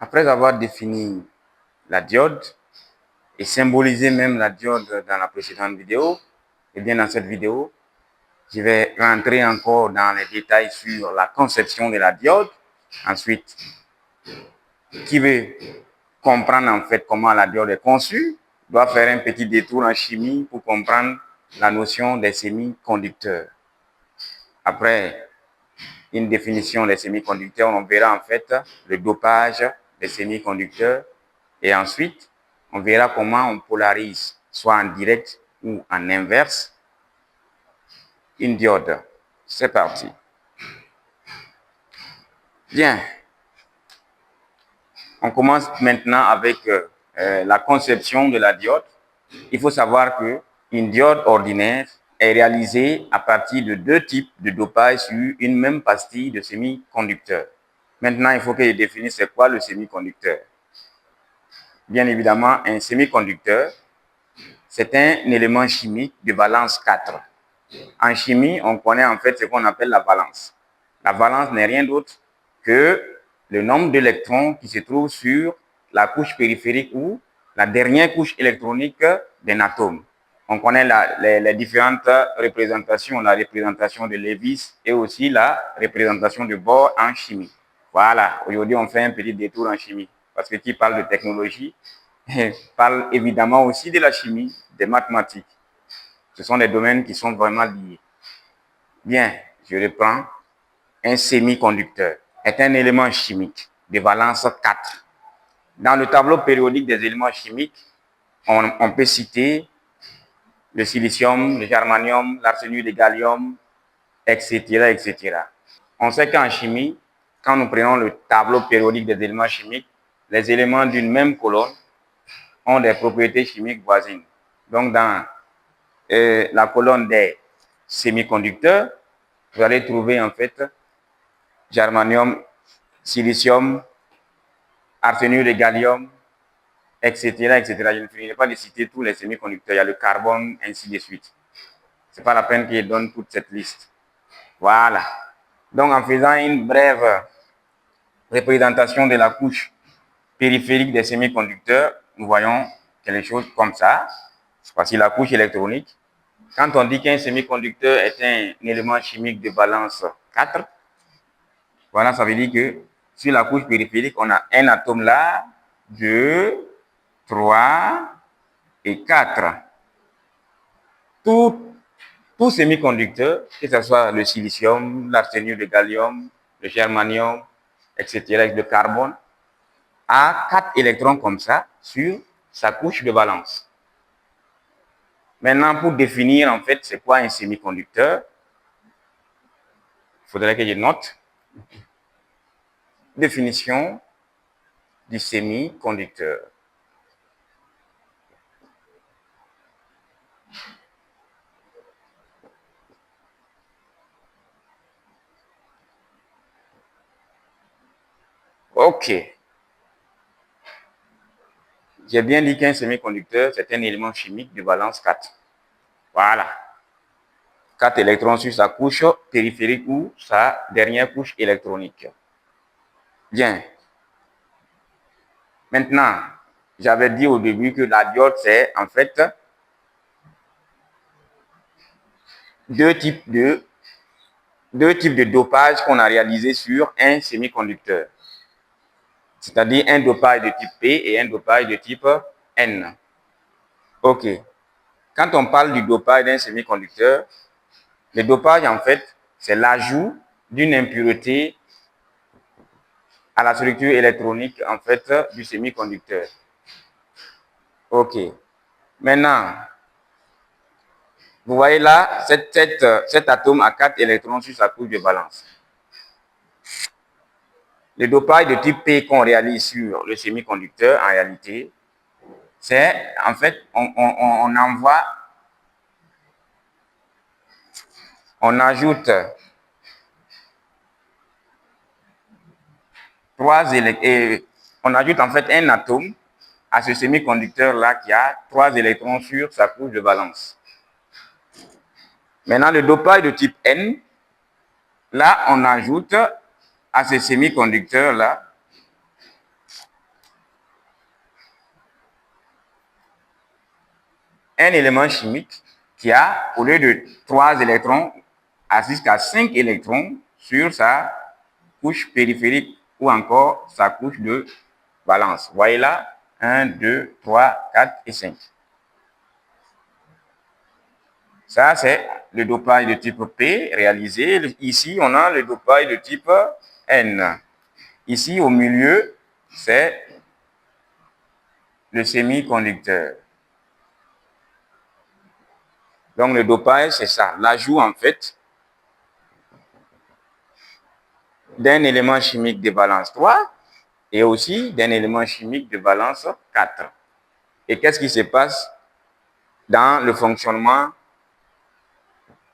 Après avoir défini la diode et symbolisé même la diode dans la précédente vidéo, et bien dans cette vidéo, je vais rentrer encore dans les détails sur la conception de la diode. Ensuite, qui veut comprendre en fait comment la diode est conçue doit faire un petit détour en chimie pour comprendre la notion des semi-conducteurs. Après une définition des semi-conducteurs, on verra en fait le dopage des semi-conducteurs et ensuite on verra comment on polarise, soit en direct ou en inverse, une diode. C'est parti. Bien. On commence maintenant avec la conception de la diode. Il faut savoir qu'une diode ordinaire est réalisée à partir de deux types de dopage sur une même pastille de semi-conducteur. Maintenant, il faut que je définisse c'est quoi le semi-conducteur. Bien évidemment, un semi-conducteur, c'est un élément chimique de valence 4. En chimie, on connaît en fait ce qu'on appelle la valence. La valence n'est rien d'autre que le nombre d'électrons qui se trouvent sur la couche périphérique ou la dernière couche électronique d'un atome. On connaît les différentes représentations, la représentation de Lewis et aussi la représentation de Bohr en chimie. Voilà, aujourd'hui on fait un petit détour en chimie parce que qui parle de technologie parle évidemment aussi de la chimie, des mathématiques. Ce sont des domaines qui sont vraiment liés. Bien, je reprends. Un semi-conducteur est un élément chimique de valence 4. Dans le tableau périodique des éléments chimiques, on peut citer le silicium, le germanium, l'arsénure de gallium, etc., etc. On sait qu'en chimie, quand nous prenons le tableau périodique des éléments chimiques, les éléments d'une même colonne ont des propriétés chimiques voisines. Donc, dans la colonne des semi-conducteurs, vous allez trouver en fait germanium, silicium, arsénure de gallium, etc., etc. Je ne finirai pas de citer tous les semi-conducteurs. Il y a le carbone, ainsi de suite. Ce n'est pas la peine que je donne toute cette liste. Voilà. Donc, en faisant une brève représentation de la couche périphérique des semi-conducteurs, nous voyons quelque chose comme ça. Voici la couche électronique. Quand on dit qu'un semi-conducteur est un élément chimique de valence 4, voilà, ça veut dire que sur la couche périphérique, on a un atome là, 2, 3 et 4. Tout semi-conducteur, que ce soit le silicium, l'arsénure de gallium, le germanium, etc., le carbone, a 4 électrons comme ça sur sa couche de valence. Maintenant, pour définir en fait c'est quoi un semi-conducteur, il faudrait que je note. Définition du semi-conducteur. OK. J'ai bien dit qu'un semi-conducteur, c'est un élément chimique de valence 4. Voilà. 4 électrons sur sa couche périphérique ou sa dernière couche électronique. Bien. Maintenant, j'avais dit au début que la diode, c'est en fait deux types de dopage qu'on a réalisé sur un semi-conducteur. C'est-à-dire un dopage de type P et un dopage de type N. OK. Quand on parle du dopage d'un semi-conducteur, le dopage, en fait, c'est l'ajout d'une impureté à la structure électronique, en fait, du semi-conducteur. OK. Maintenant, vous voyez là, cet atome a 4 électrons sur sa couche de valence. Le dopage de type P qu'on réalise sur le semi-conducteur, en réalité, c'est, en fait, on ajoute 3 électrons, on ajoute en fait un atome à ce semi-conducteur-là qui a 3 électrons sur sa couche de valence. Maintenant, le dopage de type N, là, on ajoute à ce semi-conducteur-là un élément chimique qui a, au lieu de 3 électrons, a jusqu'à 5 électrons sur sa couche périphérique ou encore sa couche de valence. Voyez là, 1, 2, 3, 4 et 5. Ça, c'est le dopage de type P réalisé. Ici, on a le dopage de type N. Ici, au milieu, c'est le semi-conducteur. Donc, le dopage, c'est ça. L'ajout, en fait, d'un élément chimique de valence 3 et aussi d'un élément chimique de valence 4. Et qu'est-ce qui se passe dans le fonctionnement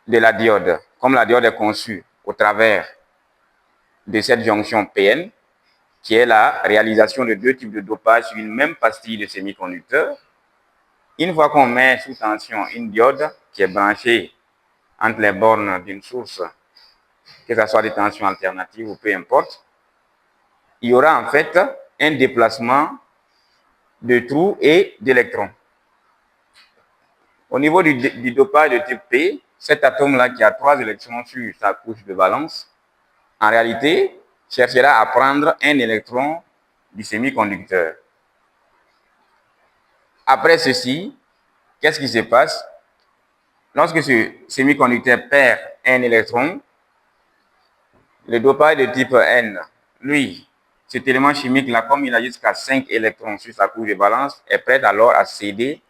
de la diode? Comme la diode est conçue au travers de cette jonction PN, qui est la réalisation de deux types de dopage sur une même pastille de semi-conducteur, une fois qu'on met sous tension une diode qui est branchée entre les bornes d'une source, que ce soit des tensions alternatives ou peu importe, il y aura en fait un déplacement de trous et d'électrons. Au niveau du dopage de type P, cet atome-là qui a 3 électrons sur sa couche de valence, en réalité, cherchera à prendre un électron du semi-conducteur. Après ceci, qu'est-ce qui se passe? Lorsque ce semi-conducteur perd un électron, le dopage de type N, lui, cet élément chimique-là, comme il a jusqu'à 5 électrons sur sa couche de valence, est prêt alors à céder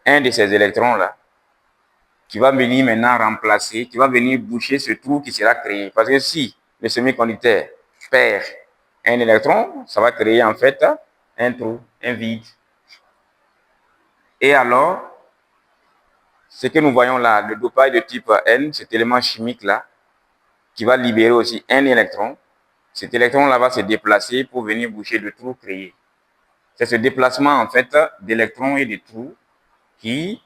un de ces électrons-là, qui va venir maintenant remplacer, qui va venir boucher ce trou qui sera créé. Parce que si le semi-conducteur perd un électron, ça va créer en fait un trou, un vide. Et alors, ce que nous voyons là, le dopage de type N, cet élément chimique-là, qui va libérer aussi un électron, cet électron-là va se déplacer pour venir boucher le trou créé. C'est ce déplacement en fait d'électrons et de trous qui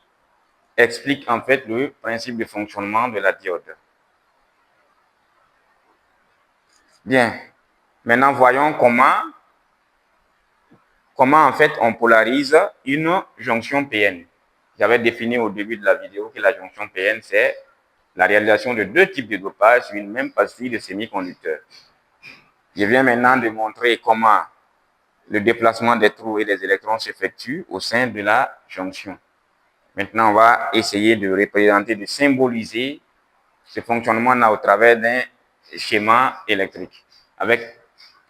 explique en fait le principe de fonctionnement de la diode. Bien, maintenant voyons comment en fait on polarise une jonction PN. J'avais défini au début de la vidéo que la jonction PN, c'est la réalisation de deux types de dopage sur une même pastille de semi-conducteur. Je viens maintenant de montrer comment le déplacement des trous et des électrons s'effectue au sein de la jonction. Maintenant, on va essayer de représenter, de symboliser ce fonctionnement-là au travers d'un schéma électrique avec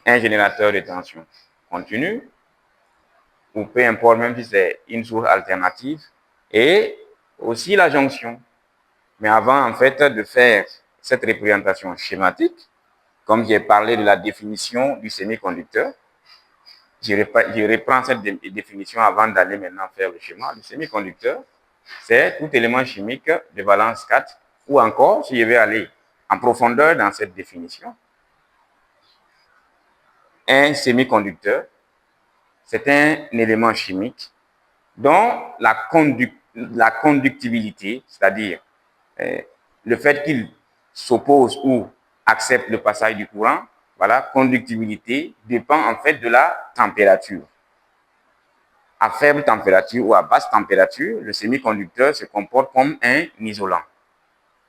un générateur de tension continue ou peu importe, même si c'est une source alternative, et aussi la jonction. Mais avant, en fait, de faire cette représentation schématique, comme j'ai parlé de la définition du semi-conducteur, je reprends cette définition avant d'aller maintenant faire le schéma. Le semi-conducteur, c'est tout élément chimique de valence 4, ou encore, si je vais aller en profondeur dans cette définition, un semi-conducteur, c'est un élément chimique dont la conductibilité, c'est-à-dire le fait qu'il s'oppose ou accepte le passage du courant, voilà, conductibilité dépend en fait de la température. À faible température ou à basse température, le semi-conducteur se comporte comme un isolant.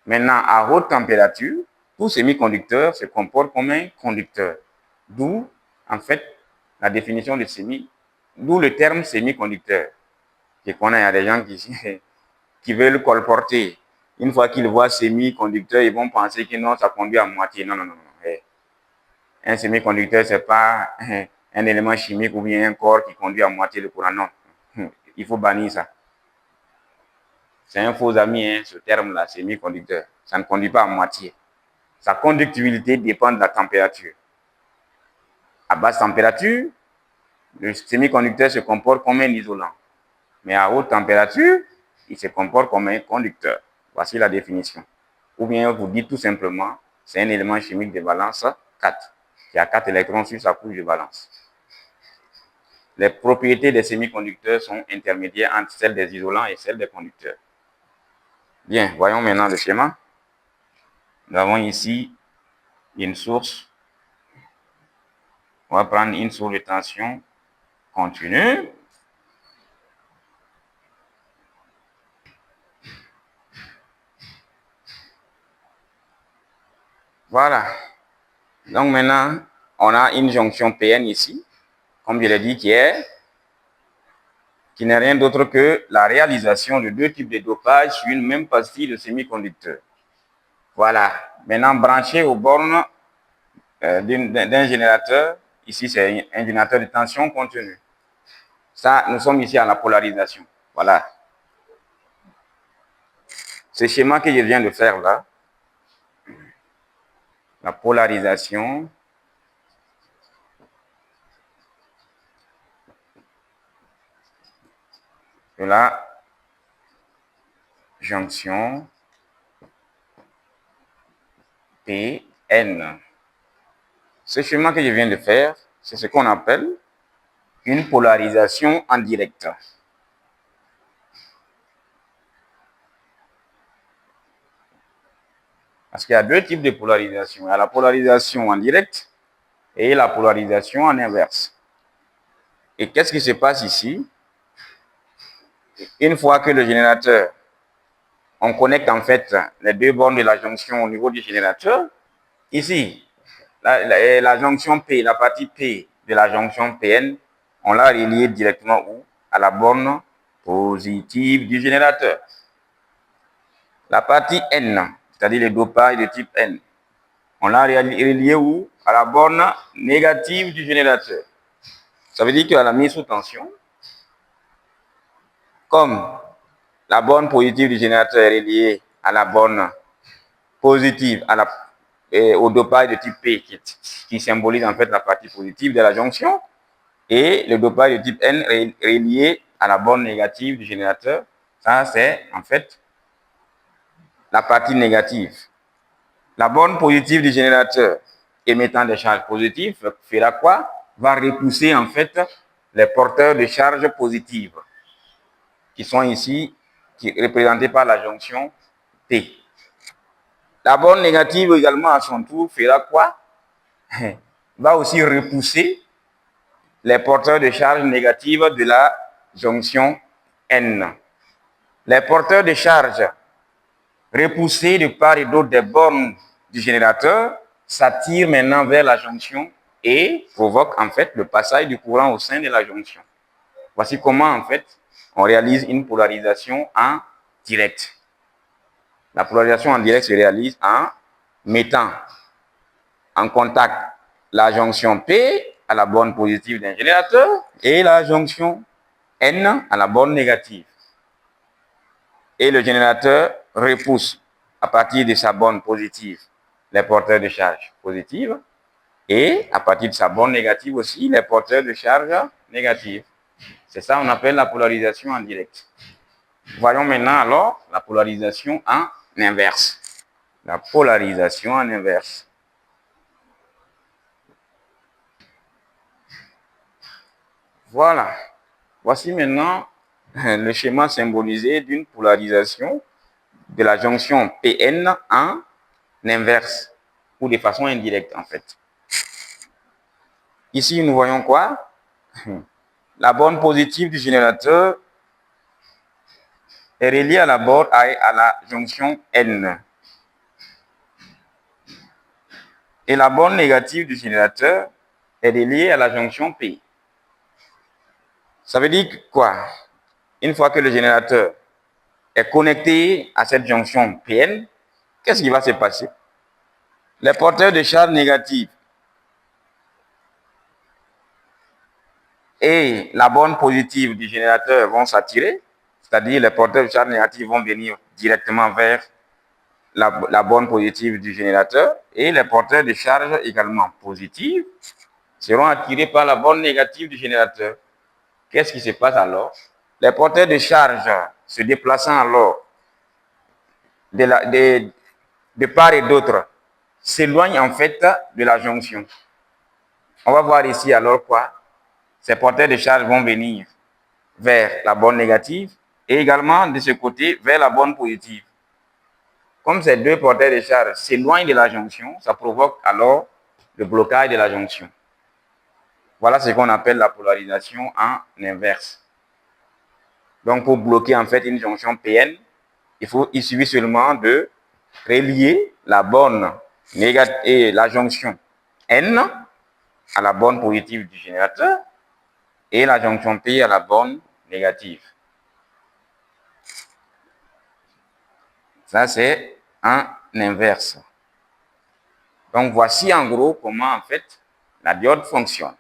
Maintenant, à haute température, tout semi-conducteur se comporte comme un conducteur. D'où, en fait, la définition de d'où le terme semi-conducteur. Je connais, il y a des gens qui veulent colporter. Une fois qu'ils voient semi-conducteur, ils vont penser que non, ça conduit à moitié. Non, non, non, non. Un semi-conducteur, ce n'est pas un élément chimique ou bien un corps qui conduit à moitié le courant. Non, il faut bannir ça. C'est un faux ami, hein, ce terme-là, semi-conducteur. Ça ne conduit pas à moitié. Sa conductibilité dépend de la température. À basse température, le semi-conducteur se comporte comme un isolant. Mais à haute température, il se comporte comme un conducteur. Voici la définition. Ou bien vous dites tout simplement, c'est un élément chimique de valence 4, qui a 4 électrons sur sa couche de valence. Les propriétés des semi-conducteurs sont intermédiaires entre celles des isolants et celles des conducteurs. Bien, voyons maintenant le schéma. Nous avons ici une source. On va prendre une source de tension continue. Voilà. Donc maintenant, on a une jonction PN ici, comme je l'ai dit, qui n'est rien d'autre que la réalisation de deux types de dopage sur une même pastille de semi-conducteur. Voilà. Maintenant, branché aux bornes d'un générateur, ici c'est un générateur de tension contenue. Ça, nous sommes ici à la polarisation. Voilà. Ce schéma que je viens de faire là, la polarisation, de la jonction PN. Ce schéma que je viens de faire, c'est ce qu'on appelle une polarisation en direct. Parce qu'il y a deux types de polarisation. Il y a la polarisation en direct et la polarisation en inverse. Et qu'est-ce qui se passe ici? Une fois que le générateur, on connecte en fait les deux bornes de la jonction au niveau du générateur, ici, la jonction P, la partie P de la jonction PN, on l'a reliée directement où? À la borne positive du générateur. La partie N, c'est-à-dire le dopage de type N, on l'a relié où? À la borne négative du générateur. Ça veut dire qu'à la mise sous tension, comme la borne positive du générateur est reliée à la borne positive, au dopage de type P qui symbolise en fait la partie positive de la jonction, et le dopage de type N relié à la borne négative du générateur, ça c'est en fait la partie négative. La borne positive du générateur émettant des charges positives fera quoi? Va repousser en fait les porteurs de charges positives qui sont ici, représentés par la jonction P. La borne négative également à son tour fera quoi? Va aussi repousser les porteurs de charges négatives de la jonction N. Les porteurs de charges repoussés de part et d'autre des bornes du générateur s'attirent maintenant vers la jonction et provoquent en fait le passage du courant au sein de la jonction. Voici comment en fait on réalise une polarisation en direct. La polarisation en direct se réalise en mettant en contact la jonction P à la borne positive d'un générateur et la jonction N à la borne négative. Et le générateur repousse à partir de sa borne positive les porteurs de charge positive et à partir de sa borne négative aussi les porteurs de charge négative. C'est ça qu'on appelle la polarisation en direct. Voyons maintenant alors la polarisation en inverse. La polarisation en inverse. Voilà. Voici maintenant le schéma symbolisé d'une polarisation de la jonction PN en inverse ou de façon indirecte en fait. Ici, nous voyons quoi? La borne positive du générateur est reliée à la jonction N. Et la borne négative du générateur est reliée à la jonction P. Ça veut dire quoi? Une fois que le générateur est connecté à cette jonction PN, qu'est-ce qui va se passer? Les porteurs de charge négative et la borne positive du générateur vont s'attirer, c'est-à-dire les porteurs de charge négative vont venir directement vers la borne positive du générateur et les porteurs de charge également positives seront attirés par la borne négative du générateur. Qu'est-ce qui se passe alors? Les porteurs de charge se déplaçant alors de part et d'autre s'éloignent en fait de la jonction. On va voir ici alors quoi? Ces porteurs de charge vont venir vers la borne négative et également de ce côté vers la borne positive. Comme ces deux porteurs de charge s'éloignent de la jonction, ça provoque alors le blocage de la jonction. Voilà ce qu'on appelle la polarisation en inverse. Donc pour bloquer en fait une jonction PN, il suffit seulement de relier la borne et la jonction N à la borne positive du générateur et la jonction P à la borne négative. Ça, c'est en inverse. Donc, voici en gros comment en fait la diode fonctionne.